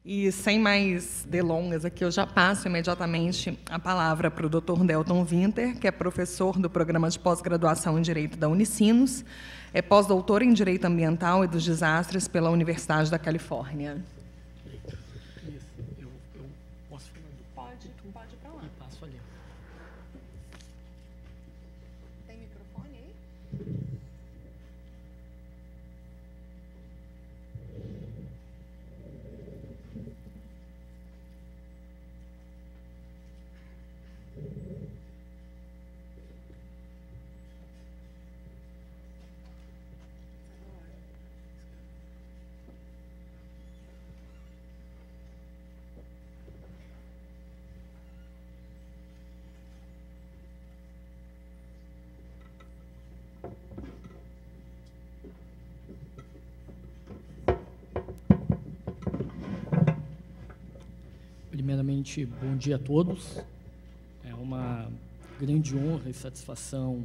E, sem mais delongas aqui, eu já passo imediatamente a palavra para o Dr. Delton Winter, que é professor do Programa de Pós-Graduação em Direito da Unicinos, é pós-doutor em Direito Ambiental e dos Desastres pela Universidade da Califórnia. Eu posso falar? Pode ir para lá. E passo ali. Tem microfone aí? Primeiramente, bom dia a todos. É uma grande honra e satisfação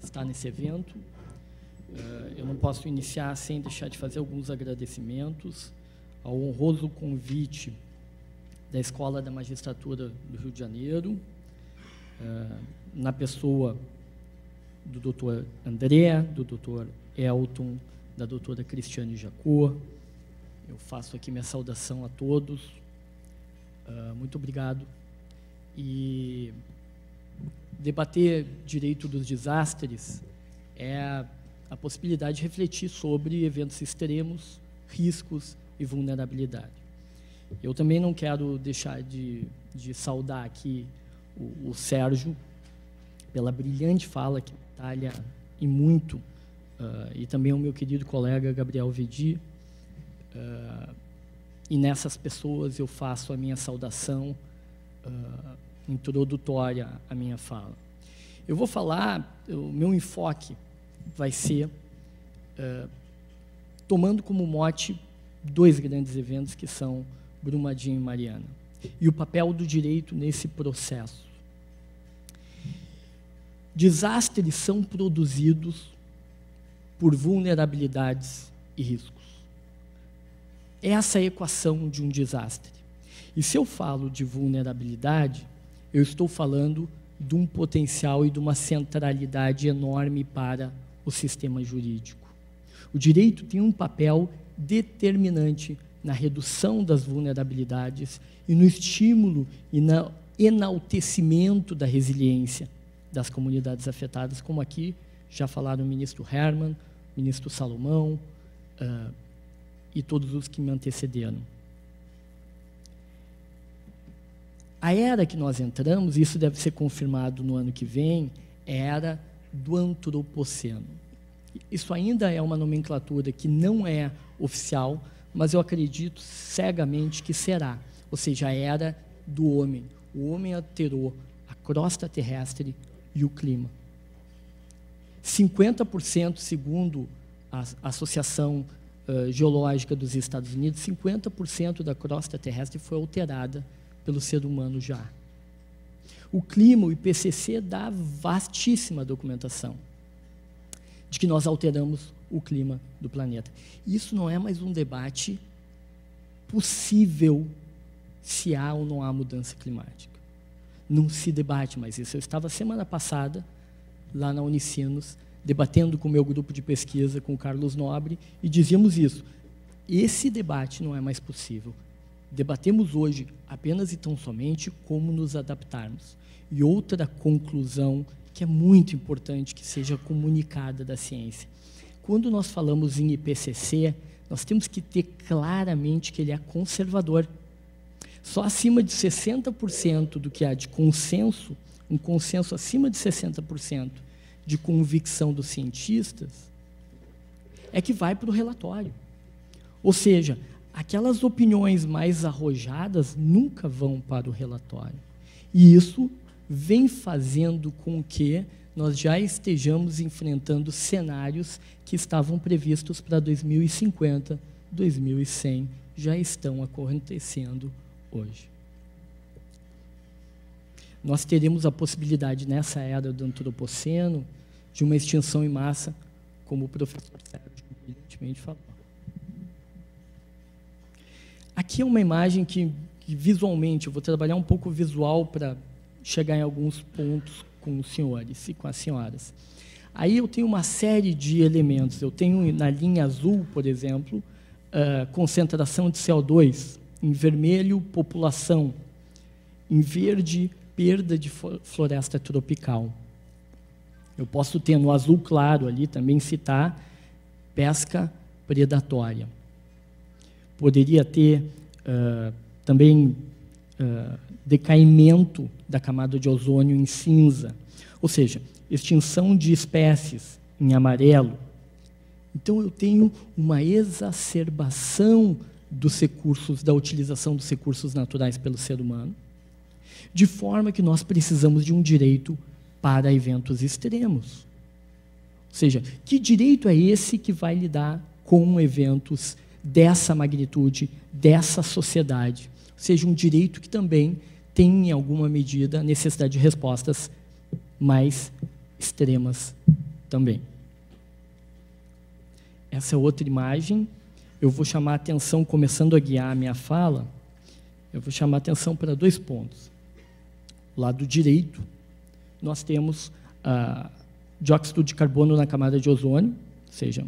estar nesse evento. Eu não posso iniciar sem deixar de fazer alguns agradecimentos ao honroso convite da Escola da Magistratura do Rio de Janeiro, na pessoa do Dr. André, do Dr. Elton, da doutora Cristiane Jacot. Eu faço aqui minha saudação a todos. Muito obrigado. E debater direito dos desastres é a possibilidade de refletir sobre eventos extremos, riscos e vulnerabilidade. Eu também não quero deixar de saudar aqui o Sérgio pela brilhante fala que detalha e muito, e também o meu querido colega Gabriel Vedi. E nessas pessoas eu faço a minha saudação introdutória à minha fala. Eu vou falar, o meu enfoque vai ser tomando como mote dois grandes eventos que são Brumadinho e Mariana, e o papel do direito nesse processo. Desastres são produzidos por vulnerabilidades e riscos. Essa é a equação de um desastre. E se eu falo de vulnerabilidade, eu estou falando de um potencial e de uma centralidade enorme para o sistema jurídico. O direito tem um papel determinante na redução das vulnerabilidades e no estímulo e no enaltecimento da resiliência das comunidades afetadas, como aqui já falaram o ministro Herman, o ministro Salomão, e todos os que me antecederam. A era que nós entramos, e isso deve ser confirmado no ano que vem, é a era do antropoceno. Isso ainda é uma nomenclatura que não é oficial, mas eu acredito cegamente que será, ou seja, a era do homem. O homem alterou a crosta terrestre e o clima. 50%, segundo a Associação Geológica dos Estados Unidos, 50% da crosta terrestre foi alterada pelo ser humano já. O clima, o IPCC, dá vastíssima documentação de que nós alteramos o clima do planeta. Isso não é mais um debate possível se há ou não há mudança climática. Não se debate mais isso. Eu estava semana passada lá na Unicinos, debatendo com o meu grupo de pesquisa, com o Carlos Nobre, e dizíamos isso. Esse debate não é mais possível. Debatemos hoje apenas e tão somente como nos adaptarmos. E outra conclusão que é muito importante que seja comunicada da ciência. Quando nós falamos em IPCC, nós temos que ter claramente que ele é conservador. Só acima de 60% do que há de consenso, um consenso acima de 60% de convicção dos cientistas, é que vai para o relatório. Ou seja, aquelas opiniões mais arrojadas nunca vão para o relatório. E isso vem fazendo com que nós já estejamos enfrentando cenários que estavam previstos para 2050, 2100, já estão acontecendo hoje. Nós teremos a possibilidade, nessa era do antropoceno, de uma extinção em massa, como o professor Sérgio brilhantemente falou. Aqui é uma imagem que visualmente, eu vou trabalhar um pouco o visual para chegar em alguns pontos com os senhores e com as senhoras. Aí eu tenho uma série de elementos. Eu tenho na linha azul, por exemplo, concentração de CO2, em vermelho, população, em verde, perda de floresta tropical. Eu posso ter no azul claro ali também citar pesca predatória. Poderia ter também decaimento da camada de ozônio em cinza, ou seja, extinção de espécies em amarelo. Então, eu tenho uma exacerbação dos recursos, da utilização dos recursos naturais pelo ser humano, de forma que nós precisamos de um direito para eventos extremos. Ou seja, que direito é esse que vai lidar com eventos dessa magnitude, dessa sociedade? Ou seja, um direito que também tem, em alguma medida, a necessidade de respostas mais extremas também. Essa é outra imagem. Eu vou chamar a atenção, começando a guiar a minha fala, eu vou chamar a atenção para 2 pontos. Do lado direito, nós temos dióxido de carbono na camada de ozônio, ou seja,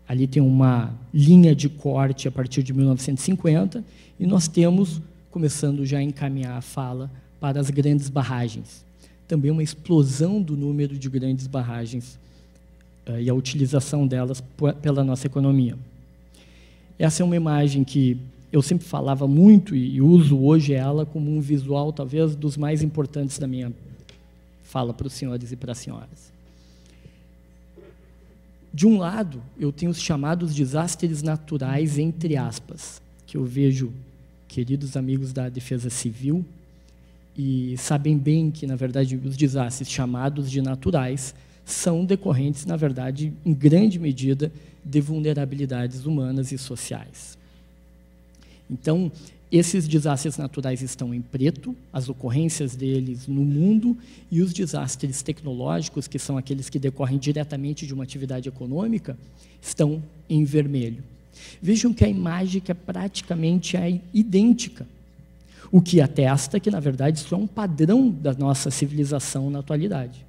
ali tem uma linha de corte a partir de 1950, e nós temos, começando já a encaminhar a fala, para as grandes barragens. Também uma explosão do número de grandes barragens e a utilização delas pela nossa economia. Essa é uma imagem que eu sempre falava muito e uso hoje ela como um visual, talvez, dos mais importantes da minha fala para os senhores e para as senhoras. De um lado, eu tenho os chamados desastres naturais, entre aspas, que eu vejo queridos amigos da Defesa Civil e sabem bem que, na verdade, os desastres chamados de naturais são decorrentes, na verdade, em grande medida, de vulnerabilidades humanas e sociais. Então, esses desastres naturais estão em preto, as ocorrências deles no mundo, e os desastres tecnológicos, que são aqueles que decorrem diretamente de uma atividade econômica, estão em vermelho. Vejam que a imagem é praticamente idêntica, o que atesta que, na verdade, isso é um padrão da nossa civilização na atualidade,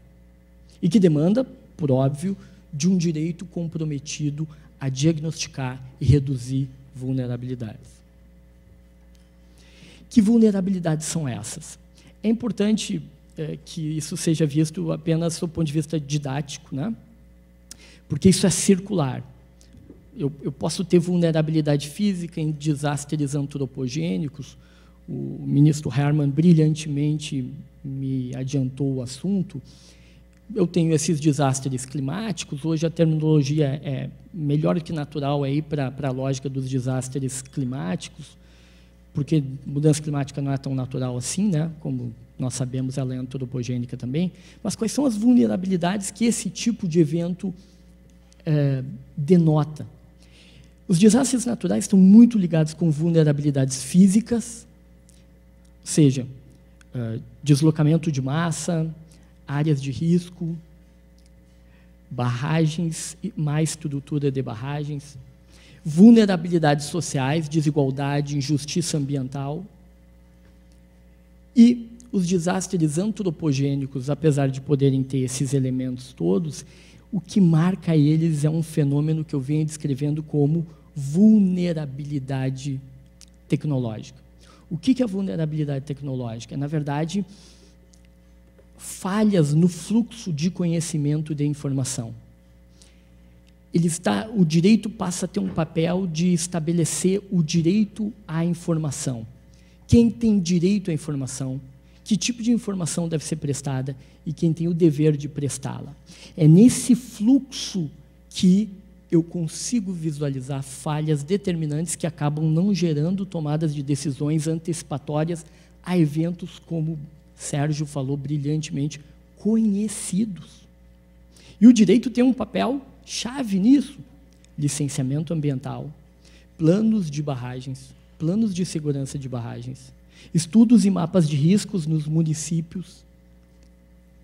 e que demanda, por óbvio, de um direito comprometido a diagnosticar e reduzir vulnerabilidades. Que vulnerabilidades são essas? É importante que isso seja visto apenas do ponto de vista didático, né? Porque isso é circular. Eu posso ter vulnerabilidade física em desastres antropogênicos. O ministro Herman brilhantemente me adiantou o assunto. Eu tenho esses desastres climáticos. Hoje a terminologia é melhor que natural aí para a lógica dos desastres climáticos, porque mudança climática não é tão natural assim, né? Como nós sabemos, ela é antropogênica também. Mas quais são as vulnerabilidades que esse tipo de evento denota? Os desastres naturais estão muito ligados com vulnerabilidades físicas, ou seja, deslocamento de massa, áreas de risco, barragens, má estrutura de barragens, vulnerabilidades sociais, desigualdade, injustiça ambiental. E os desastres antropogênicos, apesar de poderem ter esses elementos todos, o que marca eles é um fenômeno que eu venho descrevendo como vulnerabilidade tecnológica. O que é a vulnerabilidade tecnológica? Na verdade, falhas no fluxo de conhecimento de informação. O direito passa a ter um papel de estabelecer o direito à informação. Quem tem direito à informação, que tipo de informação deve ser prestada e quem tem o dever de prestá-la. É nesse fluxo que eu consigo visualizar falhas determinantes que acabam não gerando tomadas de decisões antecipatórias a eventos como Sérgio falou brilhantemente, conhecidos. E o direito tem um papel chave nisso. Licenciamento ambiental, planos de barragens, planos de segurança de barragens, estudos e mapas de riscos nos municípios,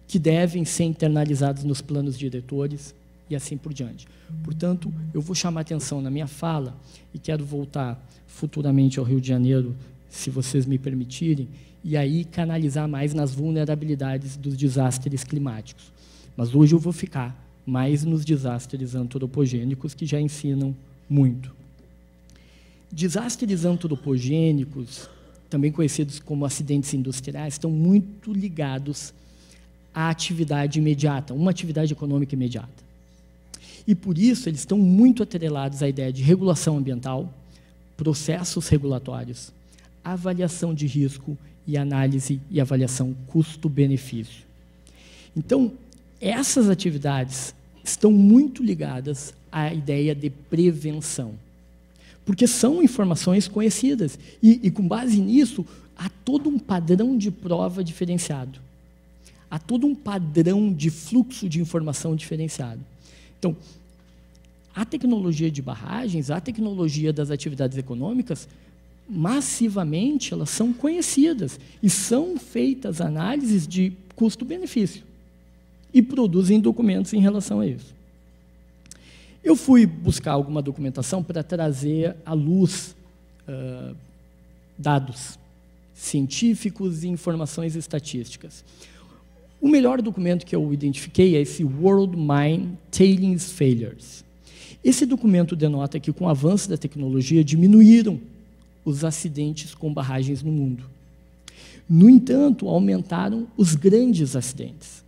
que devem ser internalizados nos planos diretores, e assim por diante. Portanto, eu vou chamar atenção na minha fala, e quero voltar futuramente ao Rio de Janeiro, se vocês me permitirem, e aí canalizar mais nas vulnerabilidades dos desastres climáticos. Mas hoje eu vou ficar mais nos desastres antropogênicos, que já ensinam muito. Desastres antropogênicos, também conhecidos como acidentes industriais, estão muito ligados à atividade imediata, uma atividade econômica imediata. E, por isso, eles estão muito atrelados à ideia de regulação ambiental, processos regulatórios, avaliação de risco e análise e avaliação custo-benefício. Então, essas atividades estão muito ligadas à ideia de prevenção, porque são informações conhecidas, e com base nisso, há todo um padrão de prova diferenciado, há todo um padrão de fluxo de informação diferenciado. Então, a tecnologia de barragens, a tecnologia das atividades econômicas, massivamente, elas são conhecidas e são feitas análises de custo-benefício e produzem documentos em relação a isso. Eu fui buscar alguma documentação para trazer à luz dados científicos e informações estatísticas. O melhor documento que eu identifiquei é esse World Mine Tailings Failures. Esse documento denota que, com o avanço da tecnologia, diminuíram os acidentes com barragens no mundo. No entanto, aumentaram os grandes acidentes.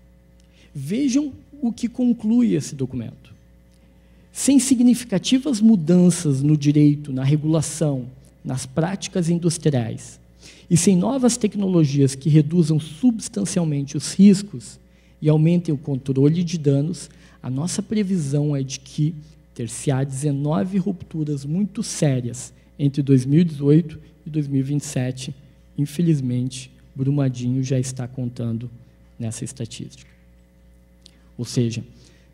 Vejam o que conclui esse documento. Sem significativas mudanças no direito, na regulação, nas práticas industriais, e sem novas tecnologias que reduzam substancialmente os riscos e aumentem o controle de danos, a nossa previsão é de que ter-se-á 19 rupturas muito sérias entre 2018 e 2027. Infelizmente, Brumadinho já está contando nessa estatística. Ou seja,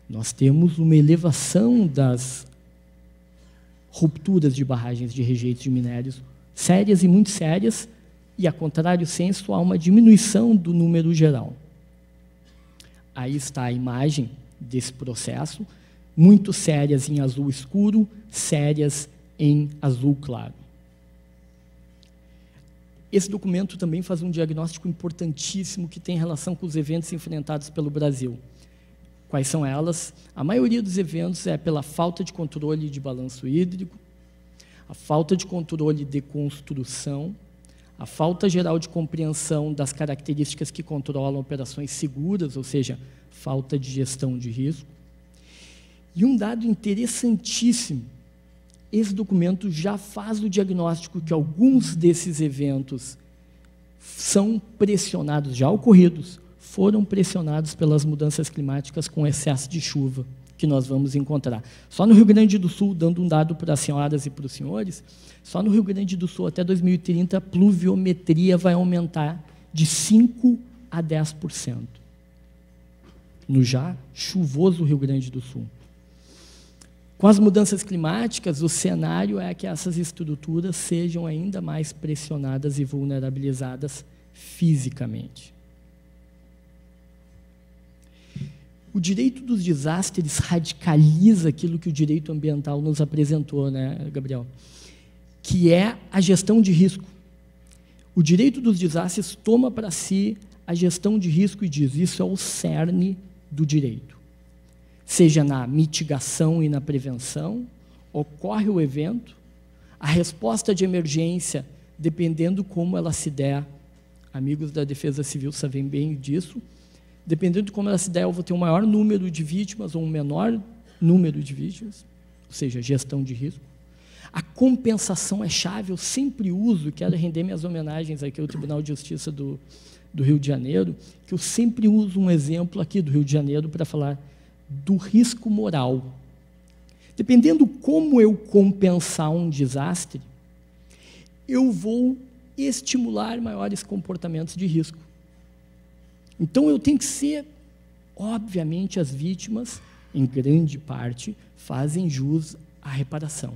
nós temos uma elevação das rupturas de barragens de rejeitos de minérios sérias e muito sérias, e, a contrário senso, há uma diminuição do número geral. Aí está a imagem desse processo, muito sérias em azul escuro, sérias em azul claro. Esse documento também faz um diagnóstico importantíssimo que tem relação com os eventos enfrentados pelo Brasil. Quais são elas? A maioria dos eventos é pela falta de controle de balanço hídrico, a falta de controle de construção, a falta geral de compreensão das características que controlam operações seguras, ou seja, falta de gestão de risco. E um dado interessantíssimo, esse documento já faz o diagnóstico que alguns desses eventos são pressionados, já ocorridos, foram pressionados pelas mudanças climáticas com excesso de chuva que nós vamos encontrar. Só no Rio Grande do Sul, dando um dado para as senhoras e para os senhores, só no Rio Grande do Sul, até 2030, a pluviometria vai aumentar de 5% a 10%. No já chuvoso Rio Grande do Sul. Com as mudanças climáticas, o cenário é que essas estruturas sejam ainda mais pressionadas e vulnerabilizadas fisicamente. O direito dos desastres radicaliza aquilo que o direito ambiental nos apresentou, né, Gabriel? Que é a gestão de risco. O direito dos desastres toma para si a gestão de risco e diz: isso é o cerne do direito. Seja na mitigação e na prevenção, ocorre o evento, a resposta de emergência, dependendo como ela se der, amigos da Defesa Civil sabem bem disso, dependendo de como ela se der, eu vou ter um maior número de vítimas ou um menor número de vítimas, ou seja, gestão de risco. A compensação é chave, eu sempre uso, quero render minhas homenagens aqui ao Tribunal de Justiça do Rio de Janeiro, que eu sempre uso um exemplo aqui do Rio de Janeiro para falar do risco moral. Dependendo como eu compensar um desastre, eu vou estimular maiores comportamentos de risco. Então, eu tenho que ser... Obviamente, as vítimas, em grande parte, fazem jus à reparação.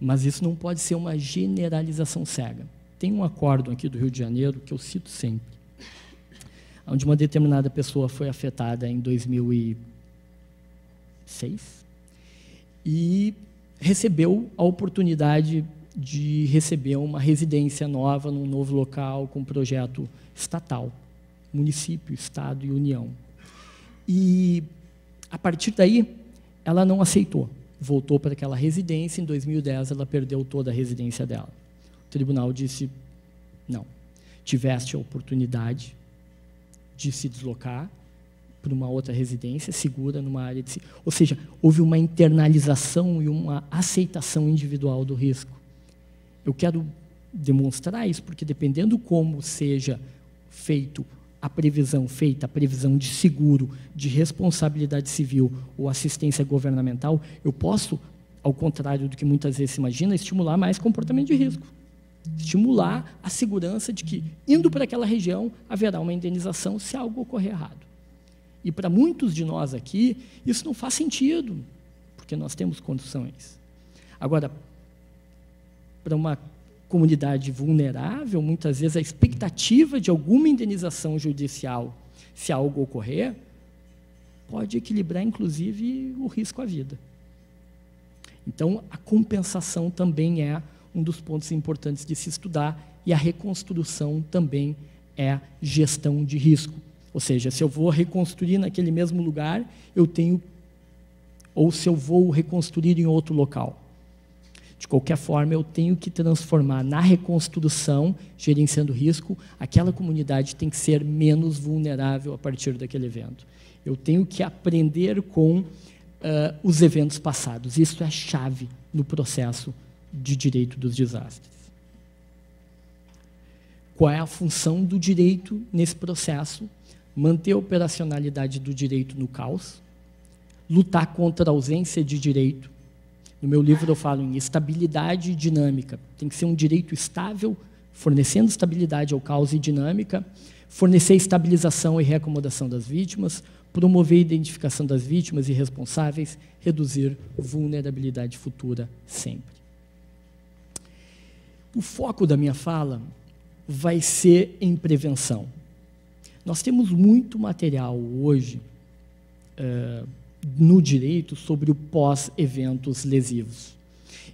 Mas isso não pode ser uma generalização cega. Tem um acórdão aqui do Rio de Janeiro, que eu cito sempre, onde uma determinada pessoa foi afetada em 2006 e recebeu a oportunidade de receber uma residência nova num novo local com projeto estatal, município, estado e União. E, a partir daí, ela não aceitou. Voltou para aquela residência. Em 2010, ela perdeu toda a residência dela. O tribunal disse, não, tiveste a oportunidade de se deslocar para uma outra residência segura numa área de... Ou seja, houve uma internalização e uma aceitação individual do risco. Eu quero demonstrar isso, porque dependendo como seja feita a previsão de seguro, de responsabilidade civil ou assistência governamental, eu posso, ao contrário do que muitas vezes se imagina, estimular mais comportamento de risco. Estimular a segurança de que, indo para aquela região, haverá uma indenização se algo ocorrer errado. E para muitos de nós aqui, isso não faz sentido, porque nós temos condições. Agora, para uma comunidade vulnerável, muitas vezes a expectativa de alguma indenização judicial, se algo ocorrer, pode equilibrar, inclusive, o risco à vida. Então, a compensação também é um dos pontos importantes de se estudar, e a reconstrução também é gestão de risco. Ou seja, se eu vou reconstruir naquele mesmo lugar, eu tenho... Ou se eu vou reconstruir em outro local. De qualquer forma, eu tenho que transformar na reconstrução, gerenciando risco, aquela comunidade tem que ser menos vulnerável a partir daquele evento. Eu tenho que aprender com os eventos passados. Isso é chave no processo de direito dos desastres. Qual é a função do direito nesse processo? Manter a operacionalidade do direito no caos, lutar contra a ausência de direito. No meu livro eu falo em estabilidade dinâmica. Tem que ser um direito estável, fornecendo estabilidade ao caos e dinâmica, fornecer estabilização e reacomodação das vítimas, promover a identificação das vítimas e responsáveis, reduzir vulnerabilidade futura sempre. O foco da minha fala vai ser em prevenção. Nós temos muito material hoje no direito sobre o pós-eventos lesivos.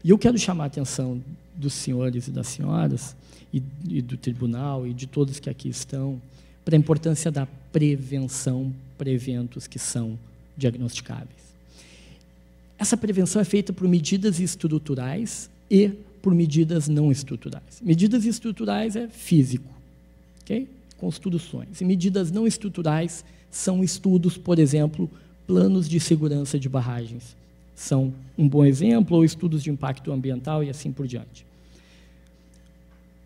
E eu quero chamar a atenção dos senhores e das senhoras, e do tribunal, e de todos que aqui estão, para a importância da prevenção para eventos que são diagnosticáveis. Essa prevenção é feita por medidas estruturais e por medidas não estruturais. Medidas estruturais é físico, ok? Construções. E medidas não estruturais são estudos, por exemplo, planos de segurança de barragens. São um bom exemplo, ou estudos de impacto ambiental e assim por diante.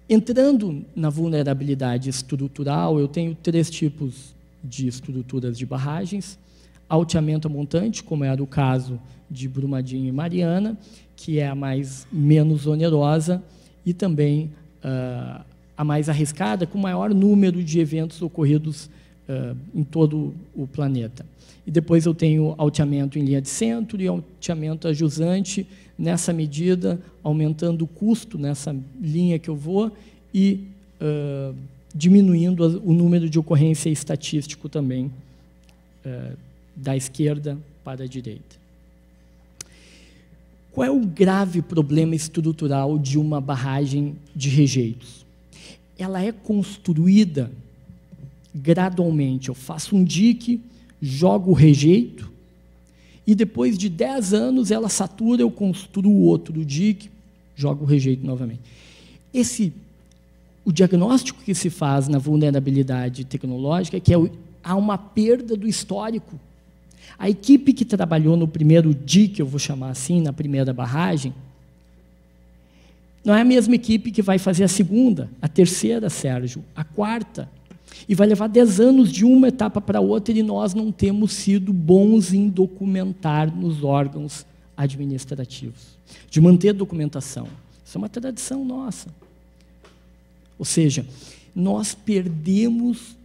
Entrando na vulnerabilidade estrutural, eu tenho 3 tipos de estruturas de barragens: alteamento a montante, como era o caso de Brumadinho e Mariana, que é a menos onerosa, e também a mais arriscada, com maior número de eventos ocorridos em todo o planeta. E depois eu tenho alteamento em linha de centro e alteamento a jusante, nessa medida, aumentando o custo nessa linha que eu vou e diminuindo o número de ocorrência estatístico também, da esquerda para a direita. Qual é o grave problema estrutural de uma barragem de rejeitos? Ela é construída gradualmente. Eu faço um dique, jogo o rejeito, e depois de 10 anos ela satura, eu construo outro dique, jogo o rejeito novamente. O diagnóstico que se faz na vulnerabilidade tecnológica é que há uma perda do histórico. A equipe que trabalhou no primeiro dique, eu vou chamar assim, na primeira barragem, não é a mesma equipe que vai fazer a segunda, a terceira, Sérgio, a quarta. E vai levar 10 anos de uma etapa para outra, e nós não temos sido bons em documentar nos órgãos administrativos, de manter documentação. Isso é uma tradição nossa. Ou seja, nós perdemos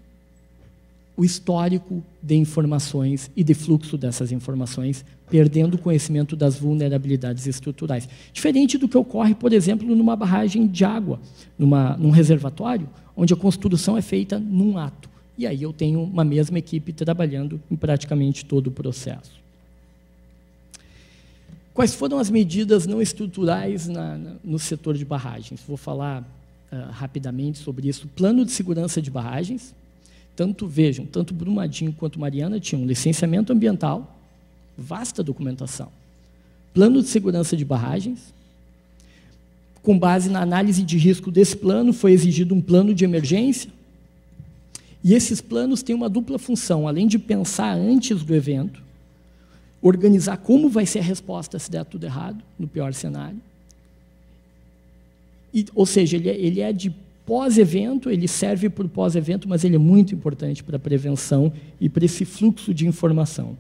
o histórico de informações e de fluxo dessas informações, perdendo o conhecimento das vulnerabilidades estruturais. Diferente do que ocorre, por exemplo, numa barragem de água, num reservatório, onde a construção é feita num ato. E aí eu tenho uma mesma equipe trabalhando em praticamente todo o processo. Quais foram as medidas não estruturais no setor de barragens? Vou falar rapidamente sobre isso. Plano de segurança de barragens. Vejam, tanto Brumadinho quanto Mariana tinham licenciamento ambiental, vasta documentação. Plano de segurança de barragens. Com base na análise de risco desse plano, foi exigido um plano de emergência. E esses planos têm uma dupla função, além de pensar antes do evento, organizar como vai ser a resposta se der tudo errado, no pior cenário. Ou seja, ele é de pós-evento, ele serve para o pós-evento, mas ele é muito importante para a prevenção e para esse fluxo de informação.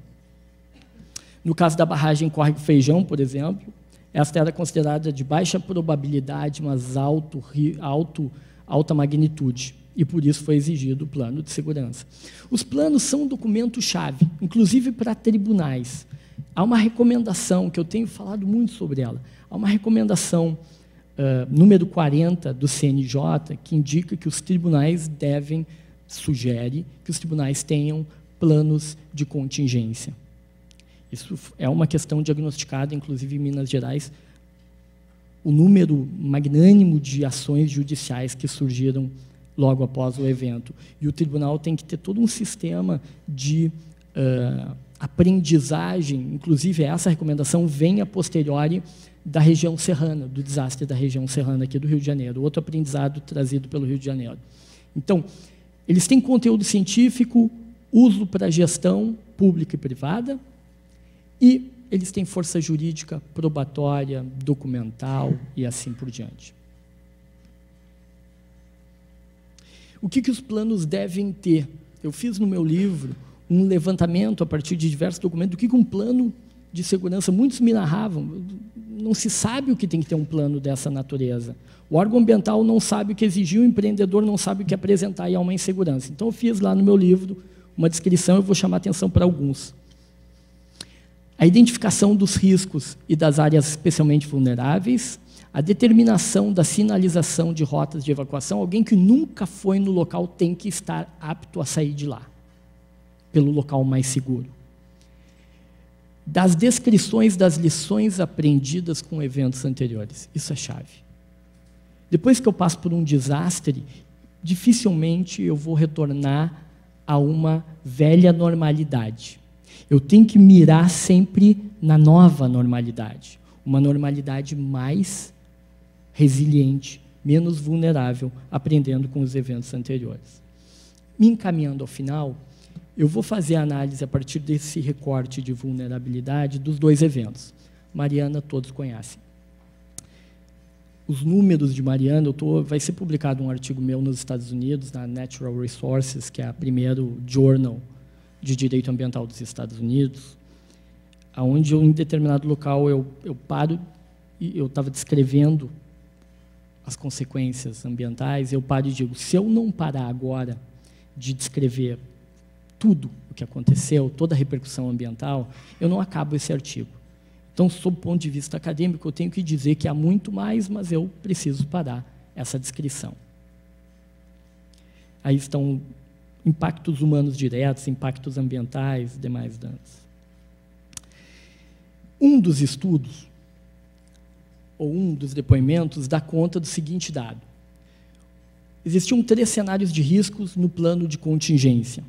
No caso da barragem Córrego Feijão, por exemplo, esta era considerada de baixa probabilidade, mas alta magnitude, e por isso foi exigido o plano de segurança. Os planos são um documento-chave, inclusive para tribunais. Há uma recomendação, que eu tenho falado muito sobre ela, há uma recomendação número 40 do CNJ, que indica que os tribunais sugere que os tribunais tenham planos de contingência. Isso é uma questão diagnosticada, inclusive em Minas Gerais, o número magnânimo de ações judiciais que surgiram logo após o evento. E o tribunal tem que ter todo um sistema de aprendizagem, inclusive essa recomendação vem a posteriori da região serrana, do desastre da região serrana aqui do Rio de Janeiro, outro aprendizado trazido pelo Rio de Janeiro. Então, eles têm conteúdo científico, uso para gestão pública e privada, e eles têm força jurídica, probatória, documental e assim por diante. O que os planos devem ter? Eu fiz no meu livro um levantamento a partir de diversos documentos do que um plano de segurança, muitos me narravam, não se sabe o que tem que ter um plano dessa natureza. O órgão ambiental não sabe o que exigir, o empreendedor não sabe o que apresentar e há uma insegurança. Então, eu fiz lá no meu livro uma descrição, eu vou chamar atenção para alguns. A identificação dos riscos e das áreas especialmente vulneráveis, a determinação da sinalização de rotas de evacuação, alguém que nunca foi no local tem que estar apto a sair de lá, pelo local mais seguro. Das descrições das lições aprendidas com eventos anteriores. Isso é chave. Depois que eu passo por um desastre, dificilmente eu vou retornar a uma velha normalidade. Eu tenho que mirar sempre na nova normalidade. Uma normalidade mais resiliente, menos vulnerável, aprendendo com os eventos anteriores. Me encaminhando ao final, eu vou fazer a análise a partir desse recorte de vulnerabilidade dos dois eventos. Mariana, todos conhecem. Os números de Mariana, vai ser publicado um artigo meu nos Estados Unidos, na Natural Resources, que é a primeiro journal de direito ambiental dos Estados Unidos, onde em determinado local eu paro e eu estava descrevendo as consequências ambientais, eu paro e digo, se eu não parar agora de descrever tudo o que aconteceu, toda a repercussão ambiental, eu não acabo esse artigo. Então, sob o ponto de vista acadêmico, eu tenho que dizer que há muito mais, mas eu preciso parar essa descrição. Aí estão impactos humanos diretos, impactos ambientais, demais danos. Um dos estudos, ou um dos depoimentos, dá conta do seguinte dado. Existiam 3 cenários de riscos no plano de contingência,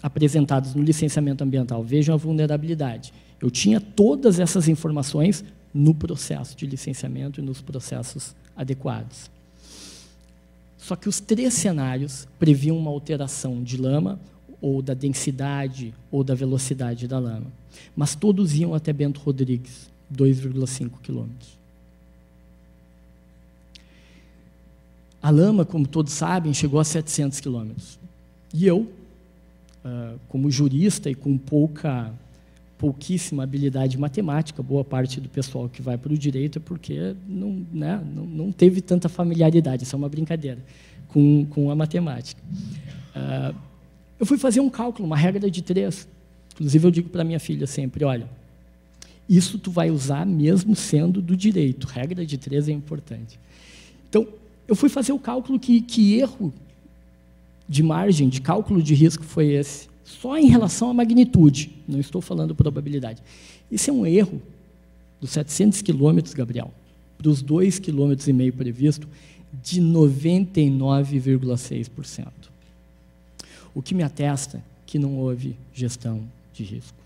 apresentados no licenciamento ambiental. Vejam a vulnerabilidade. Eu tinha todas essas informações no processo de licenciamento e nos processos adequados. Só que os 3 cenários previam uma alteração de lama, ou da densidade, ou da velocidade da lama. Mas todos iam até Bento Rodrigues, 2,5 quilômetros. A lama, como todos sabem, chegou a 700 quilômetros. E eu, como jurista e com pouquíssima habilidade matemática, boa parte do pessoal que vai para o direito é porque não teve tanta familiaridade, isso é uma brincadeira, com a matemática. Eu fui fazer um cálculo, uma regra de 3. Inclusive, eu digo para minha filha sempre, olha, isso tu vai usar mesmo sendo do direito. Regra de 3 é importante. Então, eu fui fazer o cálculo que erro de margem, de cálculo de risco foi esse. Só em relação à magnitude, não estou falando probabilidade. Isso é um erro dos 700 quilômetros, Gabriel, para os 2,5 km previsto, de 99,6%. O que me atesta que não houve gestão de risco.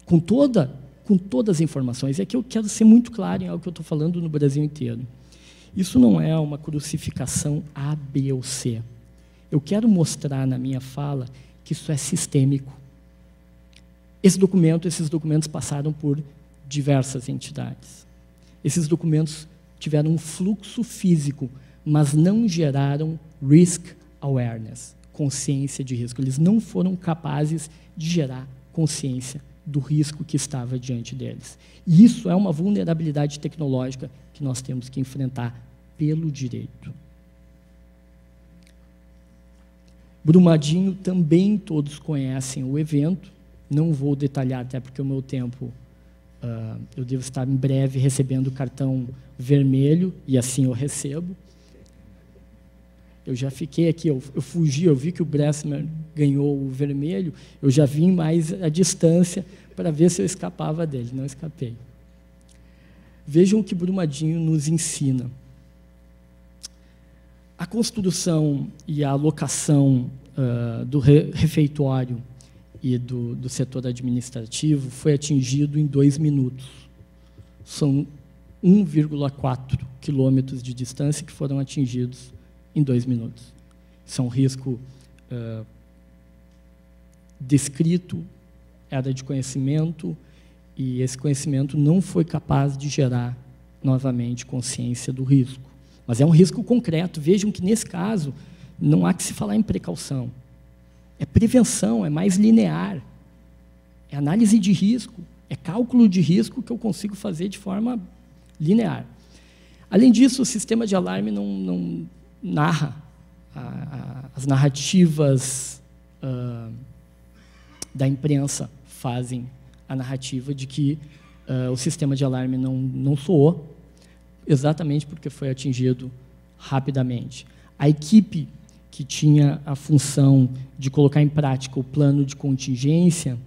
Com todas as informações, é que eu quero ser muito claro em algo que eu estou falando no Brasil inteiro. Isso não é uma crucificação A, B ou C. Eu quero mostrar na minha fala que isso é sistêmico. Esses documentos passaram por diversas entidades. Esses documentos tiveram um fluxo físico, mas não geraram risk awareness, consciência de risco. Eles não foram capazes de gerar consciência do risco que estava diante deles. E isso é uma vulnerabilidade tecnológica que nós temos que enfrentar pelo direito. Brumadinho também todos conhecem o evento. Não vou detalhar, até porque o meu tempo, eu devo estar em breve recebendo o cartão vermelho, e assim eu recebo. Eu já fiquei aqui, eu fugi, eu vi que o Bressmer ganhou o vermelho, eu já vim mais à distância para ver se eu escapava dele. Não escapei. Vejam o que Brumadinho nos ensina. A construção e a alocação do refeitório e do setor administrativo foi atingido em 2 minutos. São 1,4 quilômetros de distância que foram atingidos em 2 minutos. Isso é um risco descrito, era de conhecimento, e esse conhecimento não foi capaz de gerar, novamente, consciência do risco. Mas é um risco concreto. Vejam que, nesse caso, não há que se falar em precaução. É prevenção, é mais linear. É análise de risco, é cálculo de risco que eu consigo fazer de forma linear. Além disso, o sistema de alarme não narra as narrativas da imprensa fazem a narrativa de que o sistema de alarme não soou, exatamente porque foi atingido rapidamente. A equipe que tinha a função de colocar em prática o plano de contingência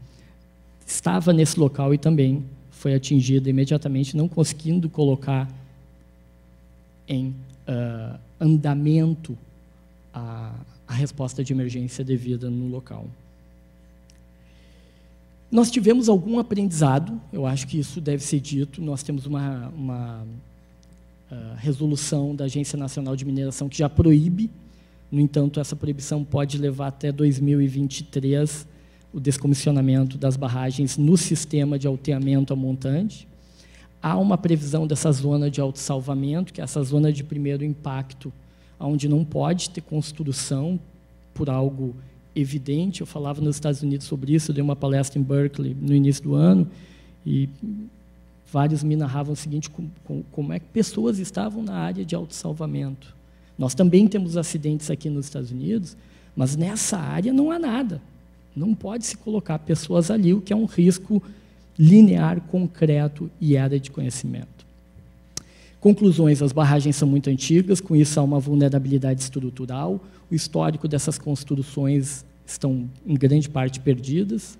estava nesse local e também foi atingida imediatamente, não conseguindo colocar em andamento a resposta de emergência devida no local. Nós tivemos algum aprendizado, eu acho que isso deve ser dito. Nós temos uma resolução da Agência Nacional de Mineração que já proíbe. No entanto, essa proibição pode levar até 2023 o descomissionamento das barragens no sistema de alteamento a montante. Há uma previsão dessa zona de autossalvamento, que é essa zona de primeiro impacto, onde não pode ter construção por algo evidente. Eu falava nos Estados Unidos sobre isso, eu dei uma palestra em Berkeley no início do ano, e vários me narravam o seguinte, como é que pessoas estavam na área de autossalvamento. Nós também temos acidentes aqui nos Estados Unidos, mas nessa área não há nada. Não pode se colocar pessoas ali, o que é um risco linear, concreto e área de conhecimento. Conclusões: as barragens são muito antigas, com isso há uma vulnerabilidade estrutural, o histórico dessas construções estão, em grande parte, perdidas,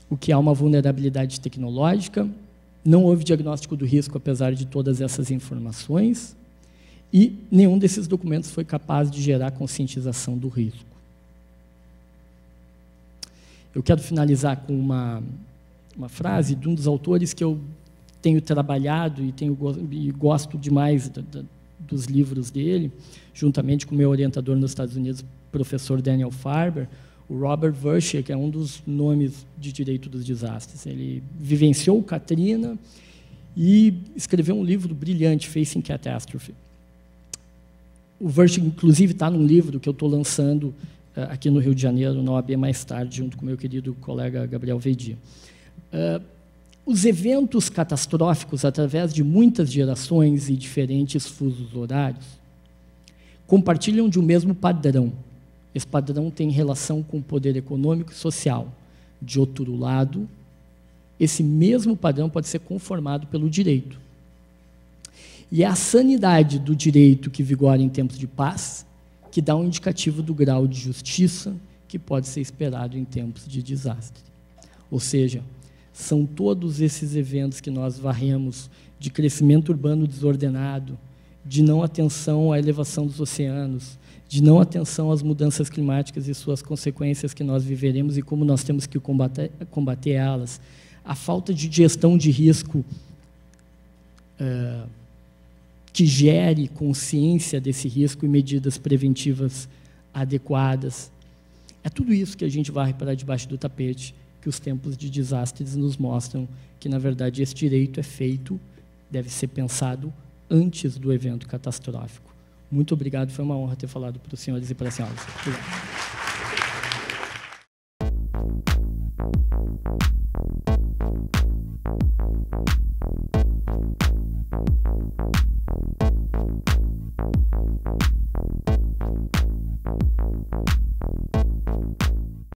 o que há uma vulnerabilidade tecnológica, não houve diagnóstico do risco, apesar de todas essas informações, e nenhum desses documentos foi capaz de gerar conscientização do risco. Eu quero finalizar com uma frase de um dos autores que eu tenho trabalhado e gosto demais dos livros dele, juntamente com o meu orientador nos Estados Unidos, professor Daniel Farber, o Robert Versche, que é um dos nomes de direito dos desastres. Ele vivenciou o Katrina e escreveu um livro brilhante, Facing Catastrophe. O Versche, inclusive, está num livro que eu estou lançando aqui no Rio de Janeiro, na OAB, mais tarde, junto com o meu querido colega Gabriel Vedi. Os eventos catastróficos, através de muitas gerações e diferentes fusos horários, compartilham de um mesmo padrão. esse padrão tem relação com o poder econômico e social. De outro lado, esse mesmo padrão pode ser conformado pelo direito. E é a sanidade do direito que vigora em tempos de paz que dá um indicativo do grau de justiça que pode ser esperado em tempos de desastre. Ou seja, são todos esses eventos que nós varremos de crescimento urbano desordenado, de não atenção à elevação dos oceanos, de não atenção às mudanças climáticas e suas consequências que nós viveremos e como nós temos que combater elas, a falta de gestão de risco que gere consciência desse risco e medidas preventivas adequadas. É tudo isso que a gente varre para debaixo do tapete, que os tempos de desastres nos mostram que, na verdade, esse direito é feito, deve ser pensado antes do evento catastrófico. Muito obrigado, foi uma honra ter falado para os senhores e para as senhoras. Obrigado.